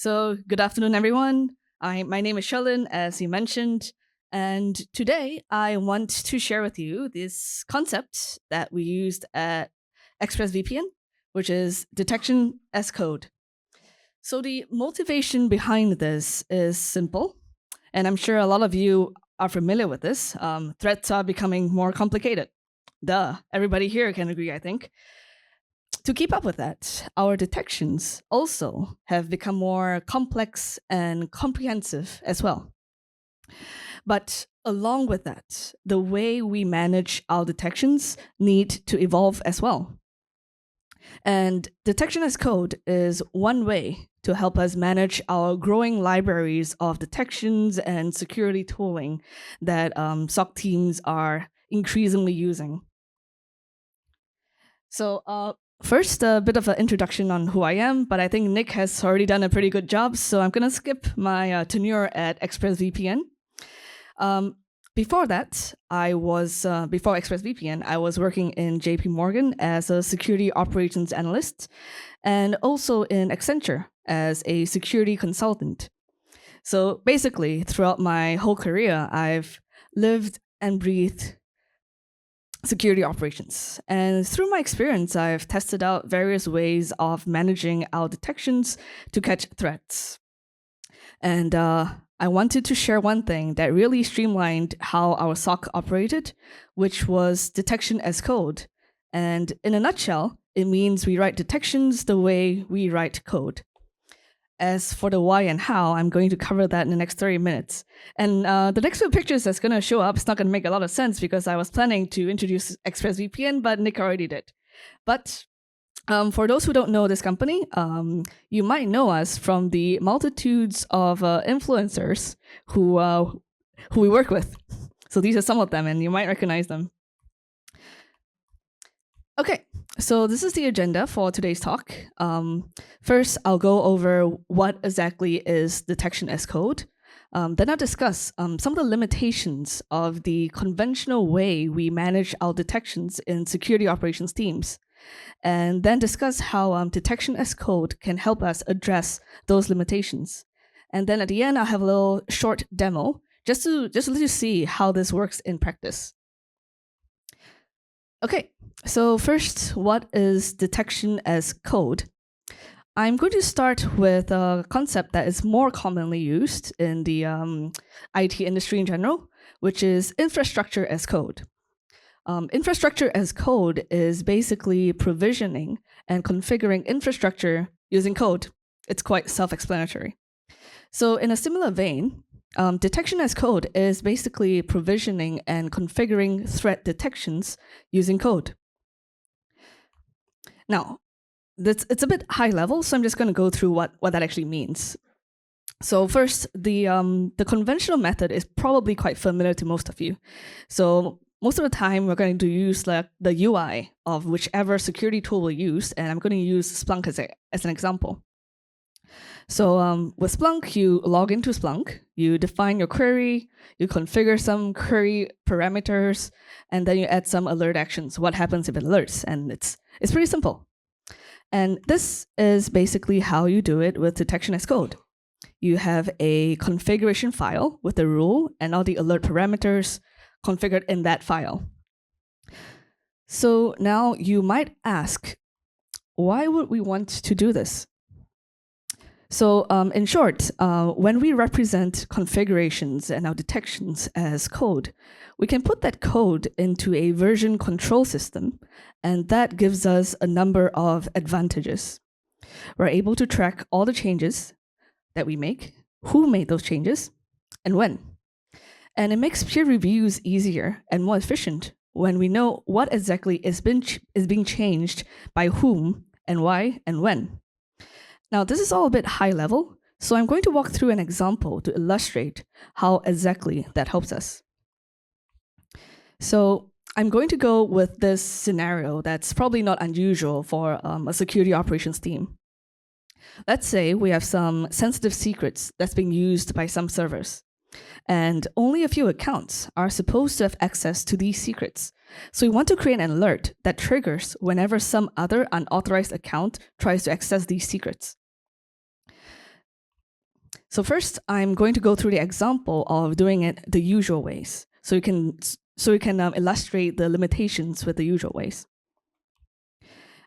So, good afternoon, everyone. My name is Cherlynn, as you mentioned, and today I want to share with you this concept that we used at ExpressVPN, which is detection as code. So, the motivation behind this is simple, and I'm sure a lot of you are familiar with this. Threats are becoming more complicated. Duh, everybody here can agree, I think. To keep up with that, our detections also have become more complex and comprehensive as well. But along with that, the way we manage our detections need to evolve as well. And detection as code is one way to help us manage our growing libraries of detections and security tooling that SOC teams are increasingly using. So, first, a bit of an introduction on who I am, but I think Nick has already done a pretty good job, so I'm going to skip my tenure at ExpressVPN. Before that, before ExpressVPN, I was working in JP Morgan as a security operations analyst and also in Accenture as a security consultant. So basically, throughout my whole career, I've lived and breathed security operations. And through my experience, I've tested out various ways of managing our detections to catch threats. And I wanted to share one thing that really streamlined how our SOC operated, which was detection as code. And in a nutshell, it means we write detections the way we write code. As for the why and how, I'm going to cover that in the next 30 minutes. And the next few pictures that's going to show up is not going to make a lot of sense because I was planning to introduce ExpressVPN, but Nick already did. But for those who don't know this company, you might know us from the multitudes of influencers who we work with. So these are some of them, and you might recognize them. Okay, so this is the agenda for today's talk. First, I'll go over what exactly is detection as code. Then I'll discuss some of the limitations of the conventional way we manage our detections in security operations teams, and then discuss how detection as code can help us address those limitations. And then at the end, I'll have a little short demo just to let you see how this works in practice. Okay, so first, what is detection as code? I'm going to start with a concept that is more commonly used in the IT industry in general, which is infrastructure as code. Infrastructure as code is basically provisioning and configuring infrastructure using code. It's quite self-explanatory. So in a similar vein, detection as code is basically provisioning and configuring threat detections using code. Now, it's a bit high level, so I'm just going to go through what that actually means. So first, the conventional method is probably quite familiar to most of you. So most of the time, we're going to use like the UI of whichever security tool we use, and I'm going to use Splunk as an example. So with Splunk, you log into Splunk, you define your query, you configure some query parameters, and then you add some alert actions. What happens if it alerts? And it's pretty simple. And this is basically how you do it with detection as code. You have a configuration file with the rule and all the alert parameters configured in that file. So now you might ask, why would we want to do this? So in short, when we represent configurations and our detections as code, we can put that code into a version control system, and that gives us a number of advantages. We're able to track all the changes that we make, who made those changes, and when. And it makes peer reviews easier and more efficient when we know what exactly is being changed by whom and why and when. Now, this is all a bit high level, so I'm going to walk through an example to illustrate how exactly that helps us. So I'm going to go with this scenario that's probably not unusual for a security operations team. Let's say we have some sensitive secrets that's being used by some servers, and only a few accounts are supposed to have access to these secrets. So we want to create an alert that triggers whenever some other unauthorized account tries to access these secrets. So first, I'm going to go through the example of doing it the usual ways, so you can illustrate the limitations with the usual ways.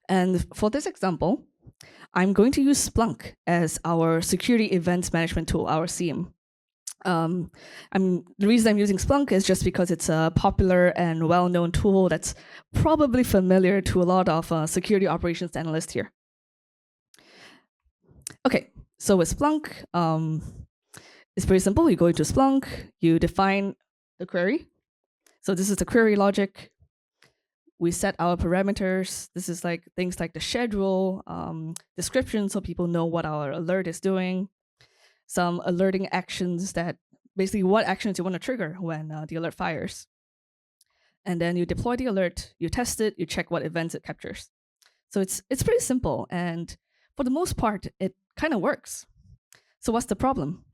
And for this example, I'm going to use Splunk as our security events management tool, our SIEM. The reason I'm using Splunk is just because it's a popular and well-known tool that's probably familiar to a lot of security operations analysts here. Okay, so with Splunk, it's pretty simple. You go into Splunk, you define the query. So this is the query logic. We set our parameters. This is like things like the schedule, description, so people know what our alert is doing. Some alerting actions, that basically what actions you want to trigger when the alert fires. And then you deploy the alert, you test it, you check what events it captures. So it's pretty simple, and for the most part, it kind of works. So what's the problem?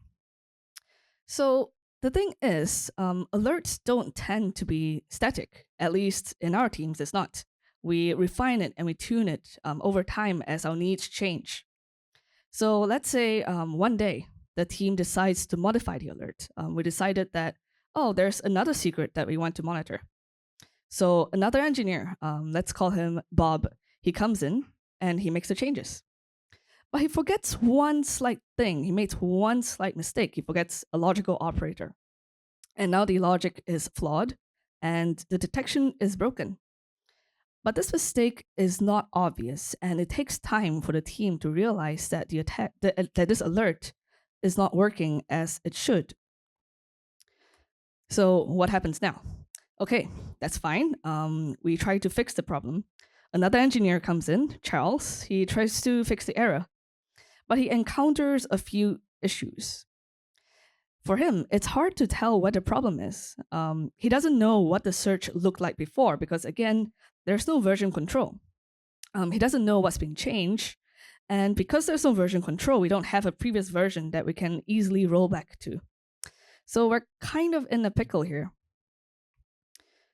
So the thing is, alerts don't tend to be static. At least in our teams, it's not. We refine it and we tune it over time as our needs change. So let's say one day the team decides to modify the alert. We decided that, oh, there's another secret that we want to monitor. So another engineer, let's call him Bob, he comes in and he makes the changes. But he forgets one slight thing. He makes one slight mistake. He forgets a logical operator. And now the logic is flawed and the detection is broken. But this mistake is not obvious, and it takes time for the team to realize that that this alert is not working as it should. So what happens now? Okay, that's fine. We try to fix the problem. Another engineer comes in, Charles. He tries to fix the error, but he encounters a few issues. For him, it's hard to tell what the problem is. He doesn't know what the search looked like before because, again, there's no version control. He doesn't know what's been changed. And because there's no version control, we don't have a previous version that we can easily roll back to. So we're kind of in a pickle here.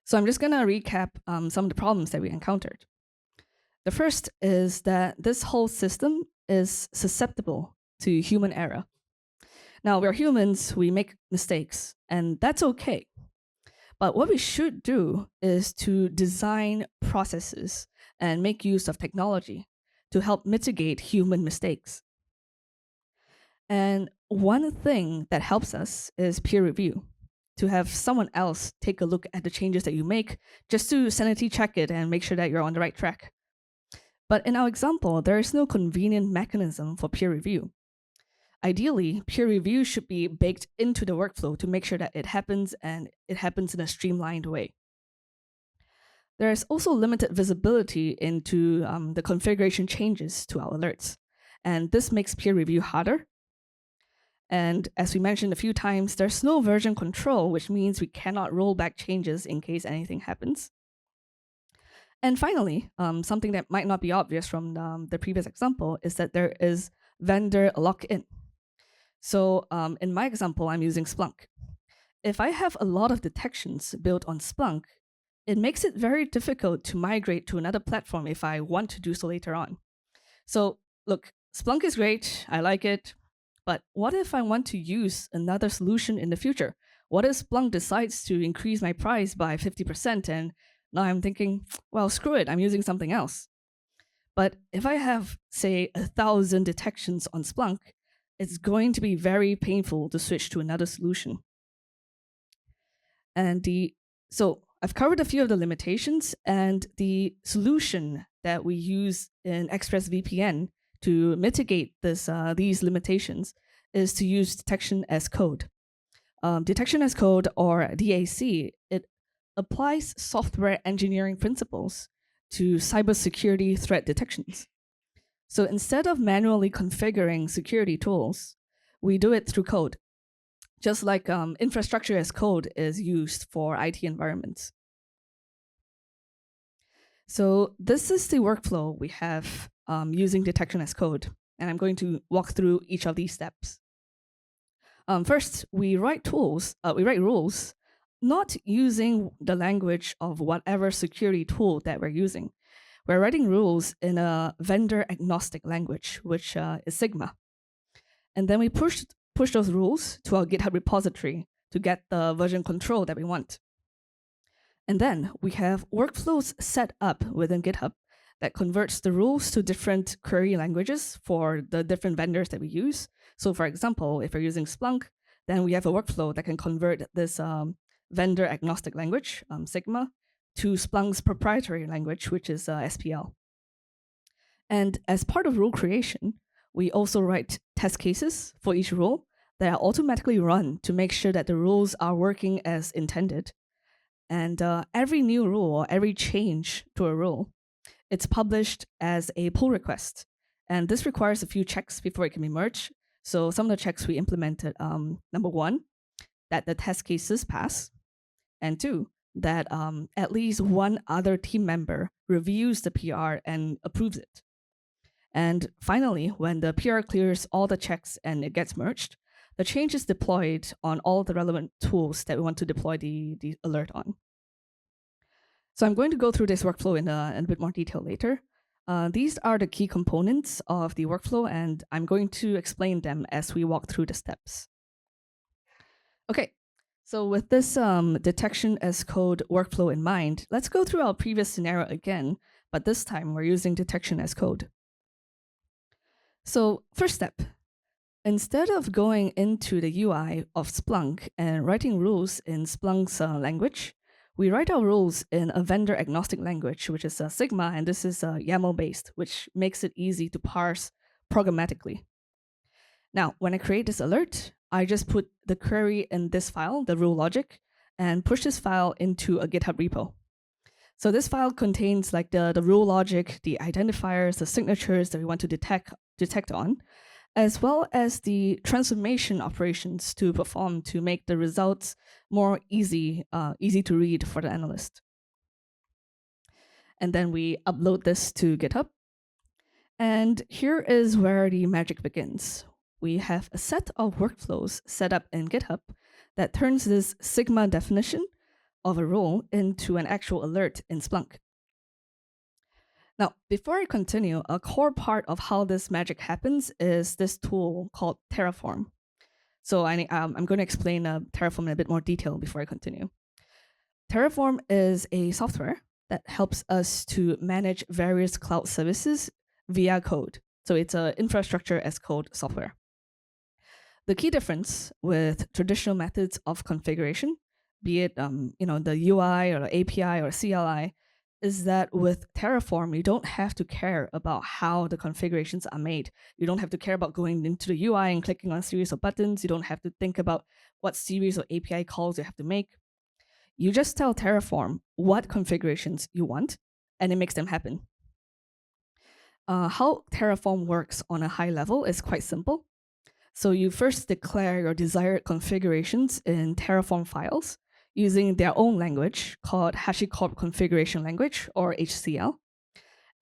So I'm just going to recap some of the problems that we encountered. The first is that this whole system is susceptible to human error. Now, we're humans, we make mistakes, and that's okay. But what we should do is to design processes and make use of technology to help mitigate human mistakes. And one thing that helps us is peer review, to have someone else take a look at the changes that you make just to sanity check it and make sure that you're on the right track. But in our example, there is no convenient mechanism for peer review. Ideally, peer review should be baked into the workflow to make sure that it happens and it happens in a streamlined way. There is also limited visibility into the configuration changes to our alerts, and this makes peer review harder. And as we mentioned a few times, there's no version control, which means we cannot roll back changes in case anything happens. And finally, something that might not be obvious from the previous example is that there is vendor lock-in. So in my example, I'm using Splunk. If I have a lot of detections built on Splunk, it makes it very difficult to migrate to another platform if I want to do so later on. So look, Splunk is great, I like it, but what if I want to use another solution in the future? What if Splunk decides to increase my price by 50% and now I'm thinking, well, screw it, I'm using something else. But if I have, say, 1,000 detections on Splunk, it's going to be very painful to switch to another solution. And so I've covered a few of the limitations, and the solution that we use in ExpressVPN to mitigate these limitations is to use detection as code. Detection as code, or DAC, it applies software engineering principles to cybersecurity threat detections. So instead of manually configuring security tools, we do it through code, just like infrastructure as code is used for IT environments. So this is the workflow we have using detection as code, and I'm going to walk through each of these steps. First, we write rules, not using the language of whatever security tool that we're using. We're writing rules in a vendor agnostic language, which is Sigma. And then we push push those rules to our GitHub repository to get the version control that we want. And then we have workflows set up within GitHub that converts the rules to different query languages for the different vendors that we use. So for example, if you're using Splunk, then we have a workflow that can convert this vendor agnostic language, Sigma, to Splunk's proprietary language, which is SPL. And as part of rule creation, we also write test cases for each rule that are automatically run to make sure that the rules are working as intended. And every new rule or every change to a rule, it's published as a pull request. And this requires a few checks before it can be merged. So some of the checks we implemented, number one, that the test cases pass. And two, that at least one other team member reviews the PR and approves it. And finally, when the PR clears all the checks and it gets merged, the change is deployed on all the relevant tools that we want to deploy the alert on. So I'm going to go through this workflow in a bit more detail later. These are the key components of the workflow, and I'm going to explain them as we walk through the steps. Okay, so with this detection as code workflow in mind, let's go through our previous scenario again, but this time we're using detection as code. So first step, instead of going into the UI of Splunk and writing rules in Splunk's language, we write our rules in a vendor agnostic language, which is Sigma, and this is YAML-based, which makes it easy to parse programmatically. Now, when I create this alert, I just put the query in this file, the rule logic, and push this file into a GitHub repo. So this file contains like the rule logic, the identifiers, the signatures that we want to detect on, as well as the transformation operations to perform to make the results more easy to read for the analyst. And then we upload this to GitHub. And here is where the magic begins. We have a set of workflows set up in GitHub that turns this Sigma definition of a rule into an actual alert in Splunk. Now, before I continue, a core part of how this magic happens is this tool called Terraform. So I'm going to explain Terraform in a bit more detail before I continue. Terraform is a software that helps us to manage various cloud services via code. So it's an infrastructure as code software. The key difference with traditional methods of configuration, be it the UI or the API or CLI, is that with Terraform, you don't have to care about how the configurations are made. You don't have to care about going into the UI and clicking on a series of buttons. You don't have to think about what series of API calls you have to make. You just tell Terraform what configurations you want, and it makes them happen. How Terraform works on a high level is quite simple. So you first declare your desired configurations in Terraform files using their own language called HashiCorp Configuration Language, or HCL.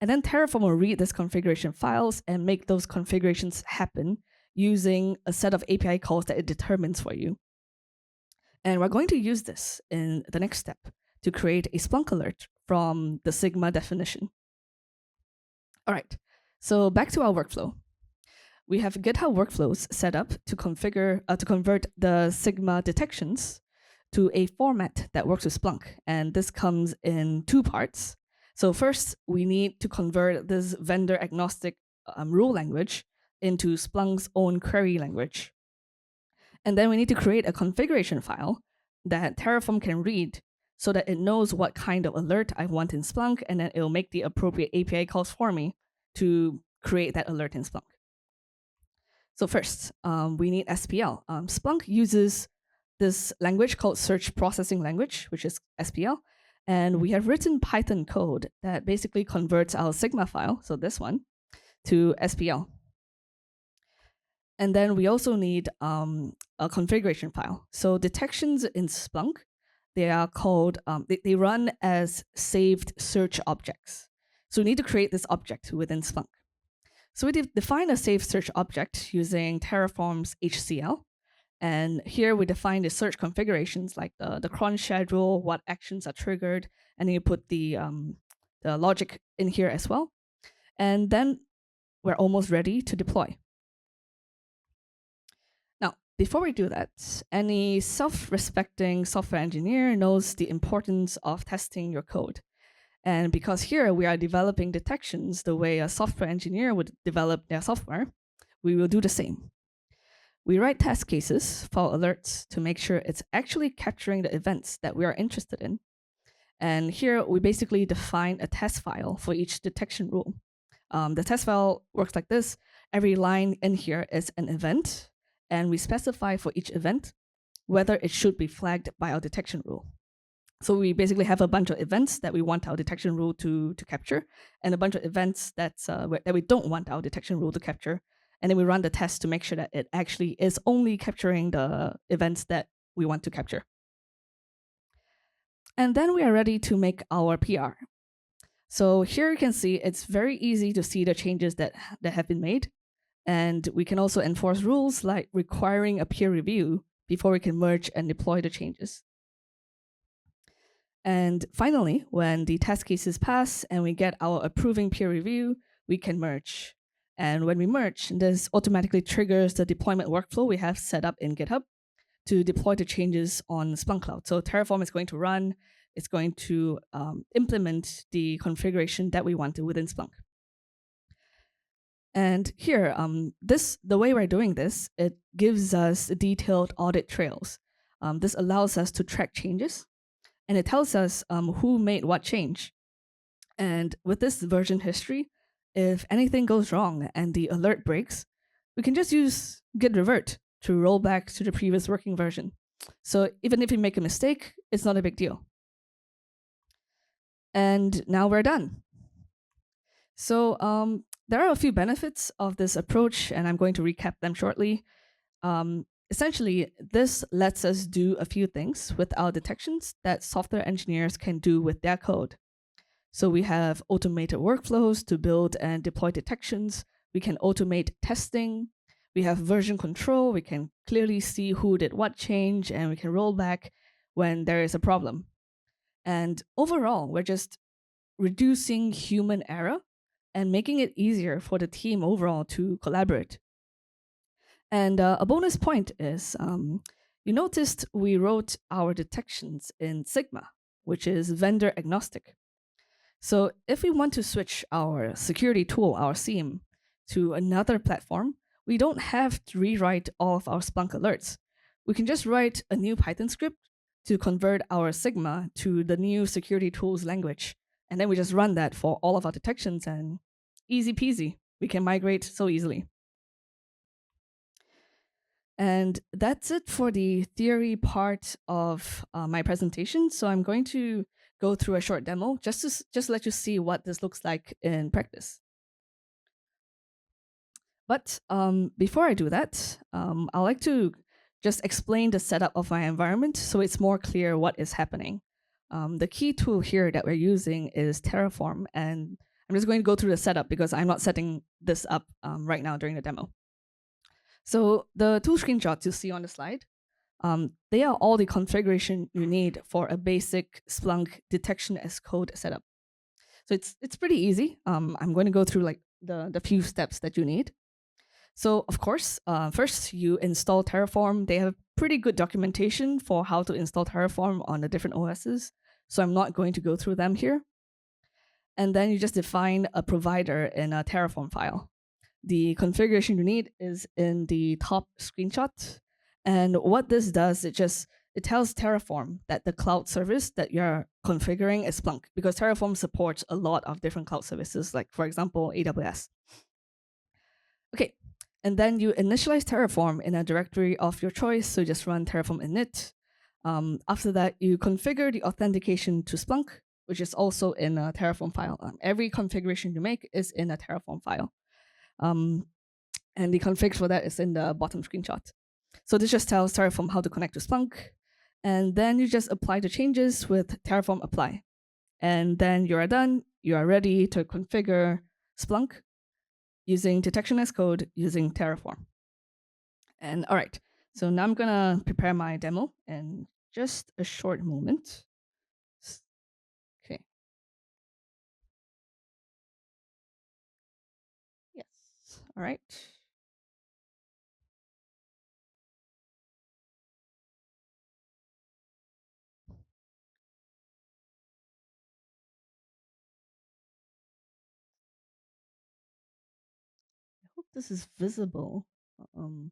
And then Terraform will read these configuration files and make those configurations happen using a set of API calls that it determines for you. And we're going to use this in the next step to create a Splunk alert from the Sigma definition. All right, so back to our workflow. We have GitHub workflows set up to convert the Sigma detections to a format that works with Splunk. And this comes in two parts. So first, we need to convert this vendor agnostic rule language into Splunk's own query language. And then we need to create a configuration file that Terraform can read so that it knows what kind of alert I want in Splunk, and then it'll make the appropriate API calls for me to create that alert in Splunk. So first, we need SPL. Splunk uses this language called Search Processing Language, which is SPL. And we have written Python code that basically converts our Sigma file, so this one, to SPL. And then we also need a configuration file. So detections in Splunk, they are called, they run as saved search objects. So we need to create this object within Splunk. So we define a saved search object using Terraform's HCL. And here we define the search configurations like the cron schedule, what actions are triggered, and then you put the logic in here as well. And then we're almost ready to deploy. Now, before we do that, any self-respecting software engineer knows the importance of testing your code. And because here we are developing detections the way a software engineer would develop their software, we will do the same. We write test cases for alerts to make sure it's actually capturing the events that we are interested in. And here we basically define a test file for each detection rule. The test file works like this. Every line in here is an event, and we specify for each event whether it should be flagged by our detection rule. So we basically have a bunch of events that we want our detection rule to capture, and a bunch of events that we don't want our detection rule to capture. And then we run the test to make sure that it actually is only capturing the events that we want to capture. And then we are ready to make our PR. So here you can see it's very easy to see the changes that have been made. And we can also enforce rules like requiring a peer review before we can merge and deploy the changes. And finally, when the test cases pass and we get our approving peer review, we can merge. And when we merge, this automatically triggers the deployment workflow we have set up in GitHub to deploy the changes on Splunk Cloud. So Terraform is going to run, it's going to implement the configuration that we want to within Splunk. And here, the way we're doing this, it gives us detailed audit trails. This allows us to track changes, and it tells us who made what change. And with this version history, if anything goes wrong and the alert breaks, we can just use git revert to roll back to the previous working version. So even if we make a mistake, it's not a big deal. And now we're done. So there are a few benefits of this approach, and I'm going to recap them shortly. Essentially, this lets us do a few things with our detections that software engineers can do with their code. So we have automated workflows to build and deploy detections. We can automate testing. We have version control. We can clearly see who did what change, and we can roll back when there is a problem. And overall, we're just reducing human error and making it easier for the team overall to collaborate. And a bonus point is you noticed we wrote our detections in Sigma, which is vendor agnostic. So if we want to switch our security tool, our SIEM, to another platform, we don't have to rewrite all of our Splunk alerts. We can just write a new Python script to convert our Sigma to the new security tools language. And then we just run that for all of our detections, and easy peasy. We can migrate so easily. And that's it for the theory part of my presentation. So I'm going to go through a short demo just to let you see what this looks like in practice. But before I do that, I'd like to just explain the setup of my environment so it's more clear what is happening. The key tool here that we're using is Terraform, and I'm just going to go through the setup because I'm not setting this up right now during the demo. So the two screenshots you see on the slide, they are all the configuration you need for a basic Splunk detection as code setup. So it's pretty easy. I'm going to go through like the few steps that you need. So of course, first you install Terraform. They have pretty good documentation for how to install Terraform on the different OSs. So I'm not going to go through them here. And then you just define a provider in a Terraform file. The configuration you need is in the top screenshot. And what this does, it tells Terraform that the cloud service that you're configuring is Splunk, because Terraform supports a lot of different cloud services, like for example, AWS. Okay, and then you initialize Terraform in a directory of your choice. So just run Terraform init. After that, you configure the authentication to Splunk, which is also in a Terraform file. Every configuration you make is in a Terraform file. And the config for that is in the bottom screenshot. So this just tells Terraform how to connect to Splunk. And then you just apply the changes with Terraform apply. And then you are done. You are ready to configure Splunk using detection as code using Terraform. And all right, so now I'm gonna prepare my demo in just a short moment. Okay. Yes, all right. this is visible. Um,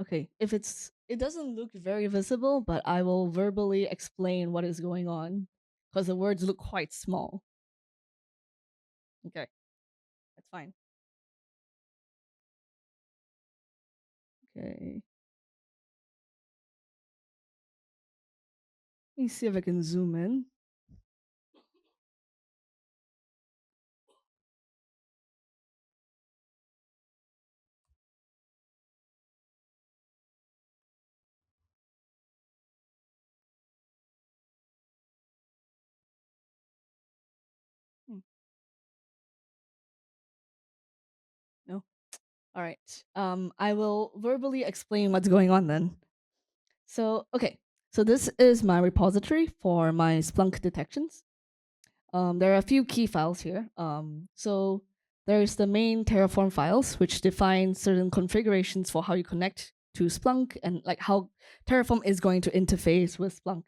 okay, if it doesn't look very visible, but I will verbally explain what is going on because the words look quite small. Okay, that's fine. Okay. Let me see if I can zoom in. Hmm, no. All right. I will verbally explain what's going on then. So, okay. So this is my repository for my Splunk detections. There are a few key files here. So there's the main Terraform files, which define certain configurations for how you connect to Splunk and like how Terraform is going to interface with Splunk.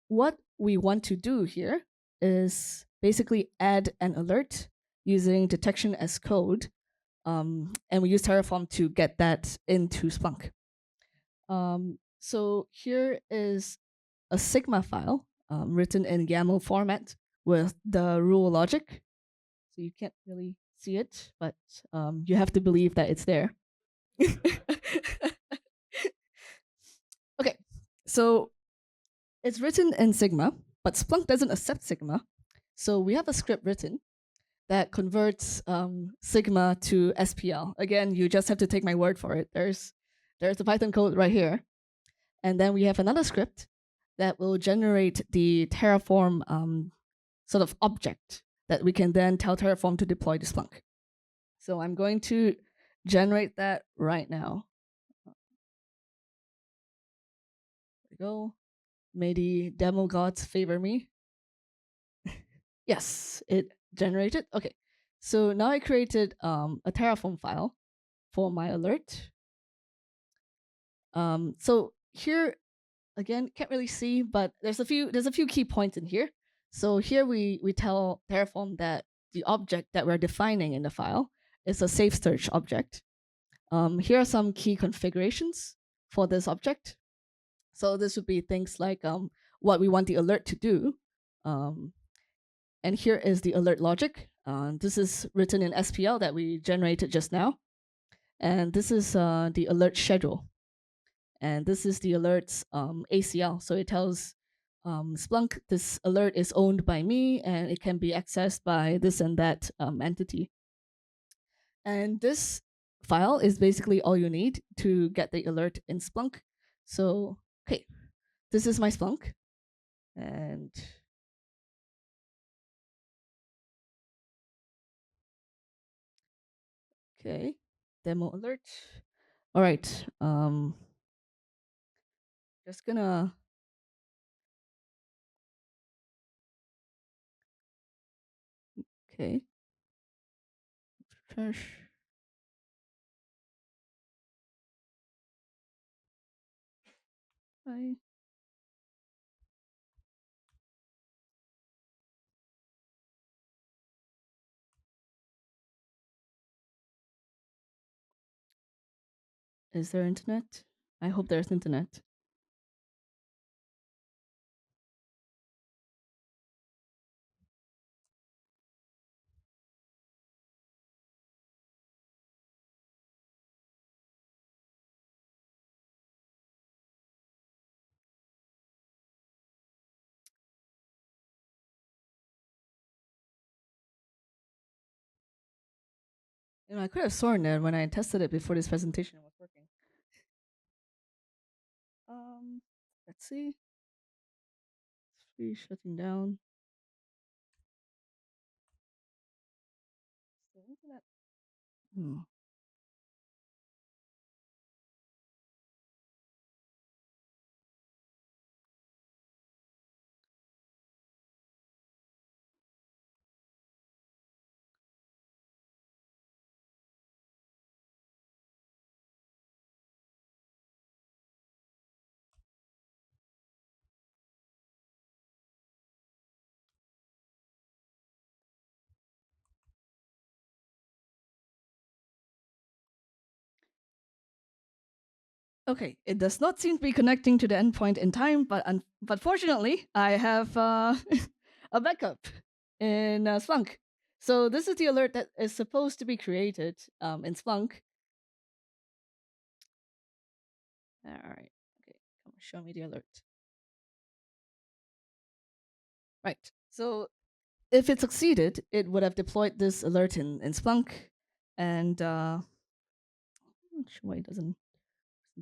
What we want to do here is basically add an alert using detection as code, and we use Terraform to get that into Splunk. So here is a Sigma file written in YAML format with the rule logic. So you can't really see it, but you have to believe that it's there. Okay, so it's written in Sigma, but Splunk doesn't accept Sigma. So we have a script written that converts Sigma to SPL. Again, you just have to take my word for it. There's the Python code right here. And then we have another script that will generate the Terraform sort of object that we can then tell Terraform to deploy to Splunk. So I'm going to generate that right now. There we go. May the demo gods favor me. Yes, it generated. Okay. So now I created a Terraform file for my alert. So here again, can't really see, but there's a few key points in here. So here we tell Terraform that the object that we're defining in the file is a safe search object. Here are some key configurations for this object. So this would be things like what we want the alert to do. And here is the alert logic. This is written in SPL that we generated just now. And this is the alert schedule. And this is the alert's ACL. So it tells Splunk this alert is owned by me and it can be accessed by this and that entity. And this file is basically all you need to get the alert in Splunk. So, okay, this is my Splunk. And okay, demo alert. All right, just gonna okay, trash. Bye. Is there internet? I hope there's internet. You know, I could have sworn that when I tested it before this presentation, it was working. Let's see. Free shutting down. Still internet. Hmm. Okay, it does not seem to be connecting to the endpoint in time, but fortunately, I have a backup in Splunk. So this is the alert that is supposed to be created in Splunk. All right, okay, come on, show me the alert. Right, so if it succeeded, it would have deployed this alert in Splunk, and I'm not sure why it doesn't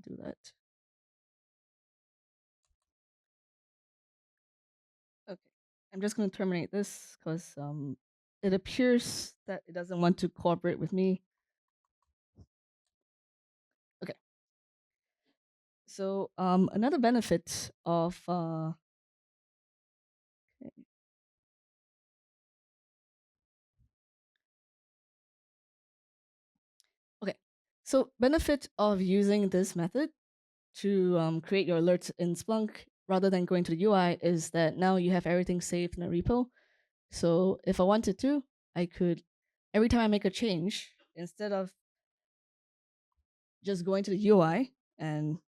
do that. Okay, I'm just going to terminate this because it appears that it doesn't want to cooperate with me. Okay. So another benefit of okay, so benefit of using this method to create your alerts in Splunk rather than going to the UI is that now you have everything saved in a repo. So if I wanted to, I could every time I make a change, instead of just going to the UI and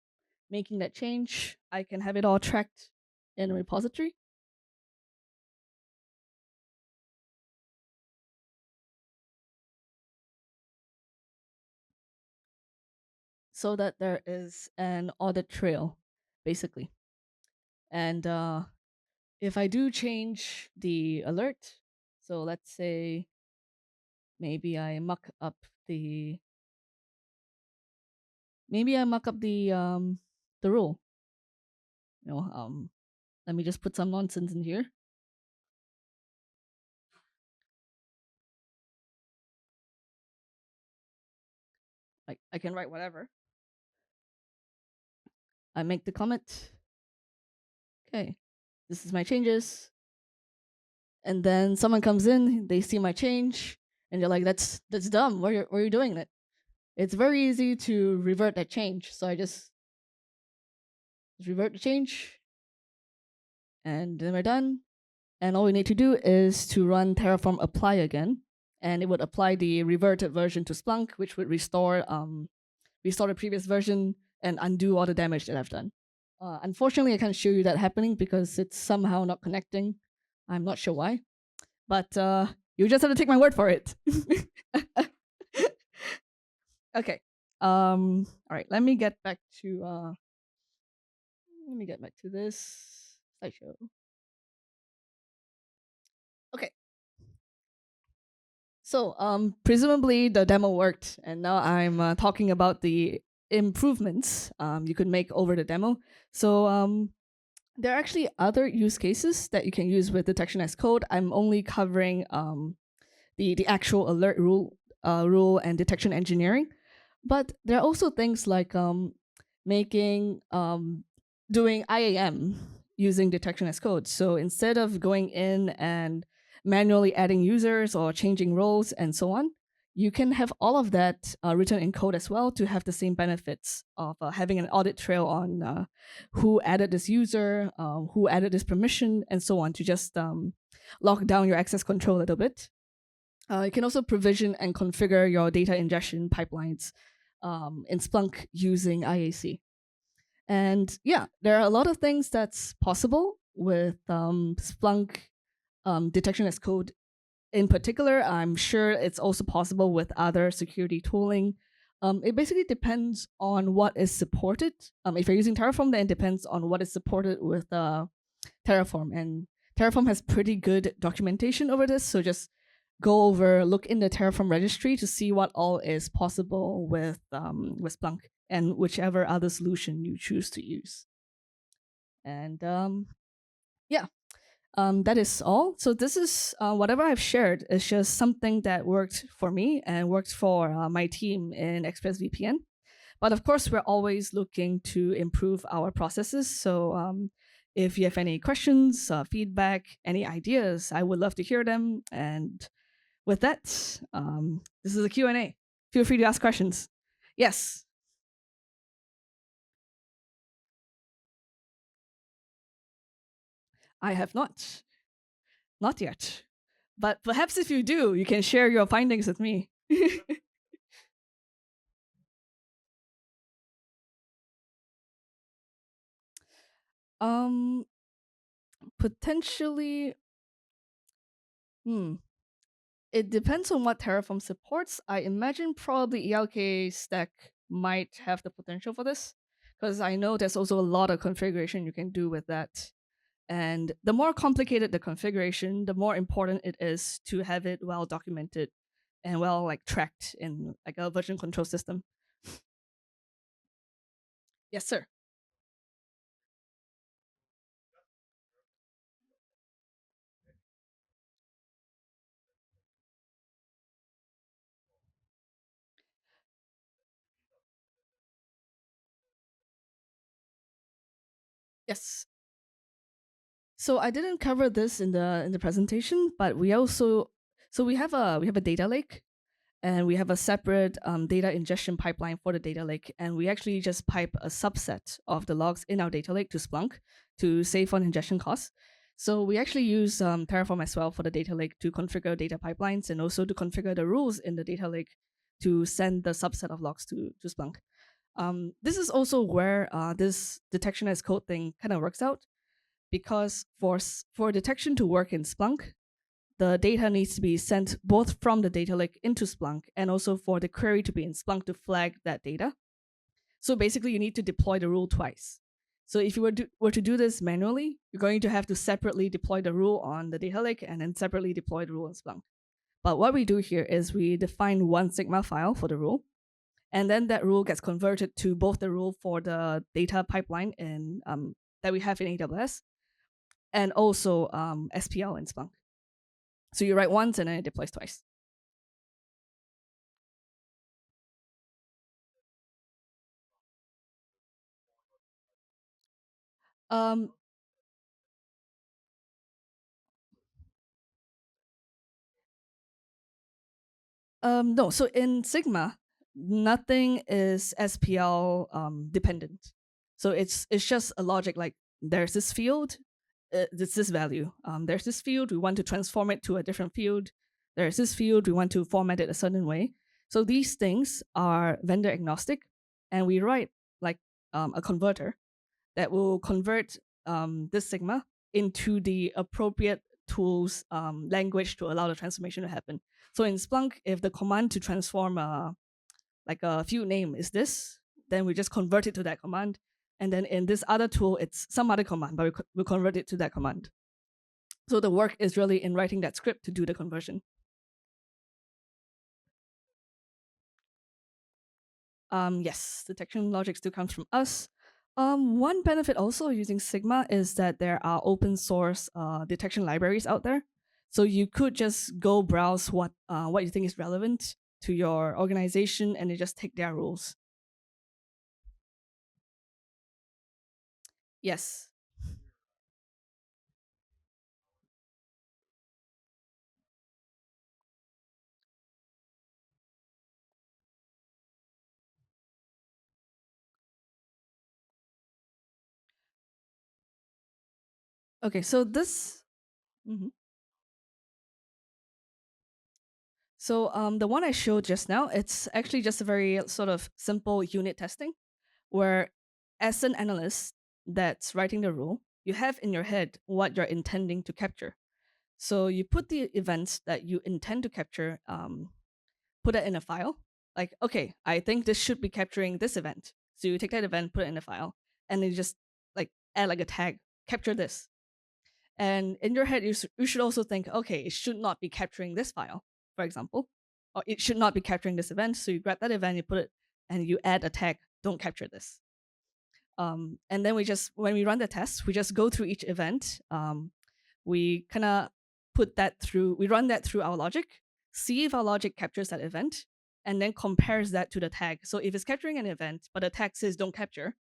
making that change, I can have it all tracked in a repository. So that there is an audit trail, basically. And if I do change the alert, so let's say maybe I muck up the the rule. Let me just put some nonsense in here. I can write whatever. I make the comment. Okay, this is my changes. And then someone comes in, they see my change, and they're like, "That's dumb. Why are you doing that?" It's very easy to revert that change. So I just revert the change, and then we're done. And all we need to do is to run Terraform apply again, and it would apply the reverted version to Splunk, which would restore the previous version and undo all the damage that I've done. Unfortunately, I can't show you that happening because it's somehow not connecting. I'm not sure why, but you just have to take my word for it. Okay. All right. Let me get back to this slideshow. Okay. So presumably the demo worked, and now I'm talking about the improvements you could make over the demo. So there are actually other use cases that you can use with detection as code. I'm only covering the actual alert rule and detection engineering, but there are also things like making doing IAM using detection as code. So instead of going in and manually adding users or changing roles and so on, you can have all of that written in code as well to have the same benefits of having an audit trail on who added this user, who added this permission, and so on, to just lock down your access control a little bit. You can also provision and configure your data ingestion pipelines in Splunk using IAC. And yeah, there are a lot of things that's possible with Splunk detection as code in particular. I'm sure it's also possible with other security tooling. It basically depends on what is supported. If you're using Terraform, then it depends on what is supported with Terraform. And Terraform has pretty good documentation over this. So just look in the Terraform registry to see what all is possible with Splunk and whichever other solution you choose to use. And yeah, that is all. So this is whatever I've shared is just something that worked for me and worked for my team in ExpressVPN. But of course, we're always looking to improve our processes. So if you have any questions, feedback, any ideas, I would love to hear them. And with that, this is a Q&A. Feel free to ask questions. Yes. I have not. Not yet. But perhaps if you do, you can share your findings with me. Um, Potentially, hmm. It depends on what Terraform supports. I imagine probably ELK stack might have the potential for this, because I know there's also a lot of configuration you can do with that. And the more complicated the configuration, the more important it is to have it well documented and well like tracked in like a version control system. Yes, sir. Yes. So I didn't cover this in the presentation, but we also we have a data lake, and we have a separate data ingestion pipeline for the data lake, and we actually just pipe a subset of the logs in our data lake to Splunk to save on ingestion costs. So we actually use Terraform as well for the data lake to configure data pipelines and also to configure the rules in the data lake to send the subset of logs to Splunk. This is also where this detection as code thing kind of works out, because for detection to work in Splunk, the data needs to be sent both from the data lake into Splunk and also for the query to be in Splunk to flag that data. So basically, you need to deploy the rule twice. So if you were to do this manually, you're going to have to separately deploy the rule on the data lake and then separately deploy the rule in Splunk. But what we do here is we define one Sigma file for the rule, and then that rule gets converted to both the rule for the data pipeline in that we have in AWS and also SPL in Splunk. So you write once and then it deploys twice. Um, no, so in Sigma, nothing is SPL dependent. So it's just a logic like there's this field, it's this value. There's this field, we want to transform it to a different field. There's this field, we want to format it a certain way. So these things are vendor agnostic, and we write like a converter that will convert this Sigma into the appropriate tools language to allow the transformation to happen. So in Splunk, if the command to transform like a field name is this, then we just convert it to that command. And then in this other tool, it's some other command, but we convert it to that command. So the work is really in writing that script to do the conversion. Yes, detection logic still comes from us. One benefit also of using Sigma is that there are open source detection libraries out there. So you could just go browse what you think is relevant to your organization and you just take their rules. Yes. Okay, so this. Mhm. So the one I showed just now, it's actually just a very sort of simple unit testing, where as an analyst that's writing the rule, you have in your head what you're intending to capture. So you put the events that you intend to capture, put it in a file. Like, okay, I think this should be capturing this event. So you take that event, put it in a file, and then you just like add like a tag, capture this. And in your head, you should also think, okay, it should not be capturing this file, for example, or it should not be capturing this event. So you grab that event, you put it, and you add a tag, don't capture this. And then when we run the test, we just go through each event. We kind of we run that through our logic, see if our logic captures that event, and then compares that to the tag. So if it's capturing an event, but the tag says don't capture,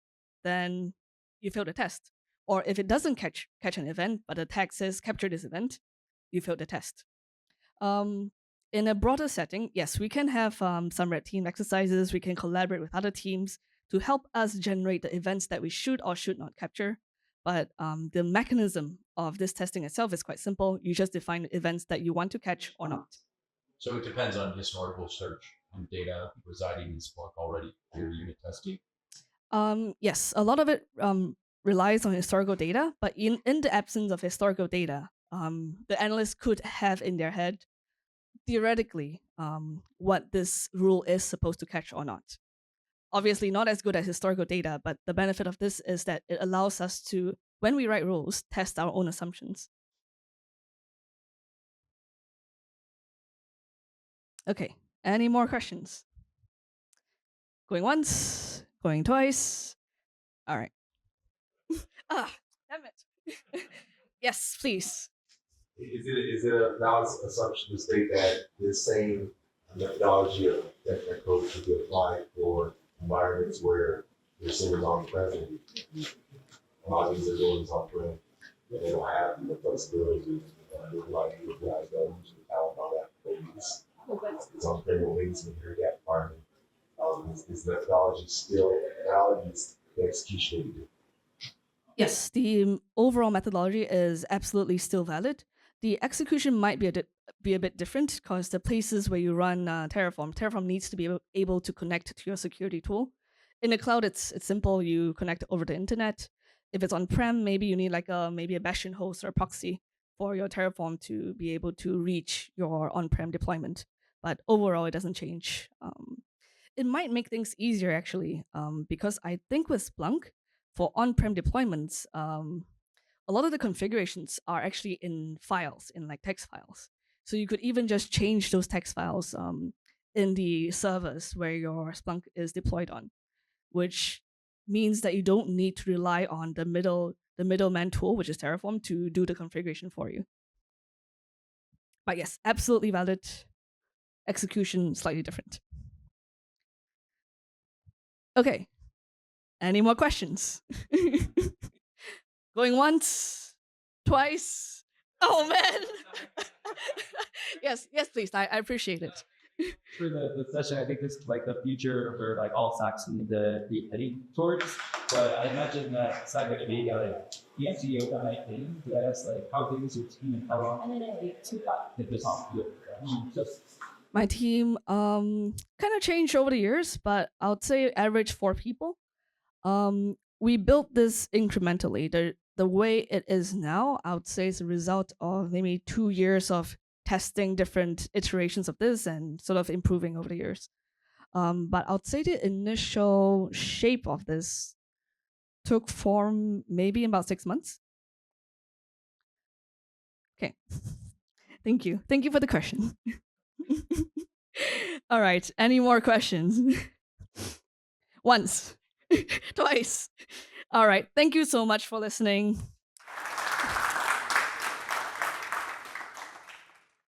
then you fail the test. Or if it doesn't catch an event, but the tag says capture this event, you failed the test. Um, in a broader setting, yes, we can have some red team exercises. We can collaborate with other teams to help us generate the events that we should or should not capture. But the mechanism of this testing itself is quite simple. You just define events that you want to catch or not. So it depends on historical search and data residing in Spark already for your unit testing. Yes, a lot of it relies on historical data, but in the absence of historical data, the analyst could have in their head theoretically what this rule is supposed to catch or not. Obviously, not as good as historical data, but the benefit of this is that it allows us to, when we write rules, test our own assumptions. Okay, any more questions? Going once, going twice. All right. Damn it. Yes, please. Is it a valid assumption to state that this same methodology of technical code should be applied for environments where your servers aren't present? A lot of these are doing software, and they don't have the flexibility like you guys don't usually have all that. It's on critical links when you're that environment. Is the methodology still valid? Is the execution needed? Yes, the overall methodology is absolutely still valid. The execution might be a bit different because the places where you run Terraform needs to be able to connect to your security tool. In the cloud, it's simple. You connect over the internet. If it's on-prem, maybe you need like maybe a bastion host or a proxy for your Terraform to be able to reach your on-prem deployment. But overall, it doesn't change. It might make things easier actually, because I think with Splunk, for on-prem deployments, a lot of the configurations are actually in files, in like text files. So you could even just change those text files in the servers where your Splunk is deployed on, which means that you don't need to rely on the middleman tool, which is Terraform, to do the configuration for you. But yes, absolutely valid. Execution slightly different. Okay. Any more questions? Going once, twice. Oh man. yes, please. I appreciate it. For the session, I think this is like the future for like all stacks need to be heading towards. But I imagine that stack going to be like PCO guy thing. That's like how things your team and how long did this on just my team kind of changed over the years, but I would say average 4 people. We built this incrementally. The way it is now, I would say, is a result of maybe 2 years of testing different iterations of this and sort of improving over the years. But I would say the initial shape of this took form maybe in about 6 months. Okay. Thank you. Thank you for the question. All right. Any more questions? Once. Twice. All right. Thank you so much for listening.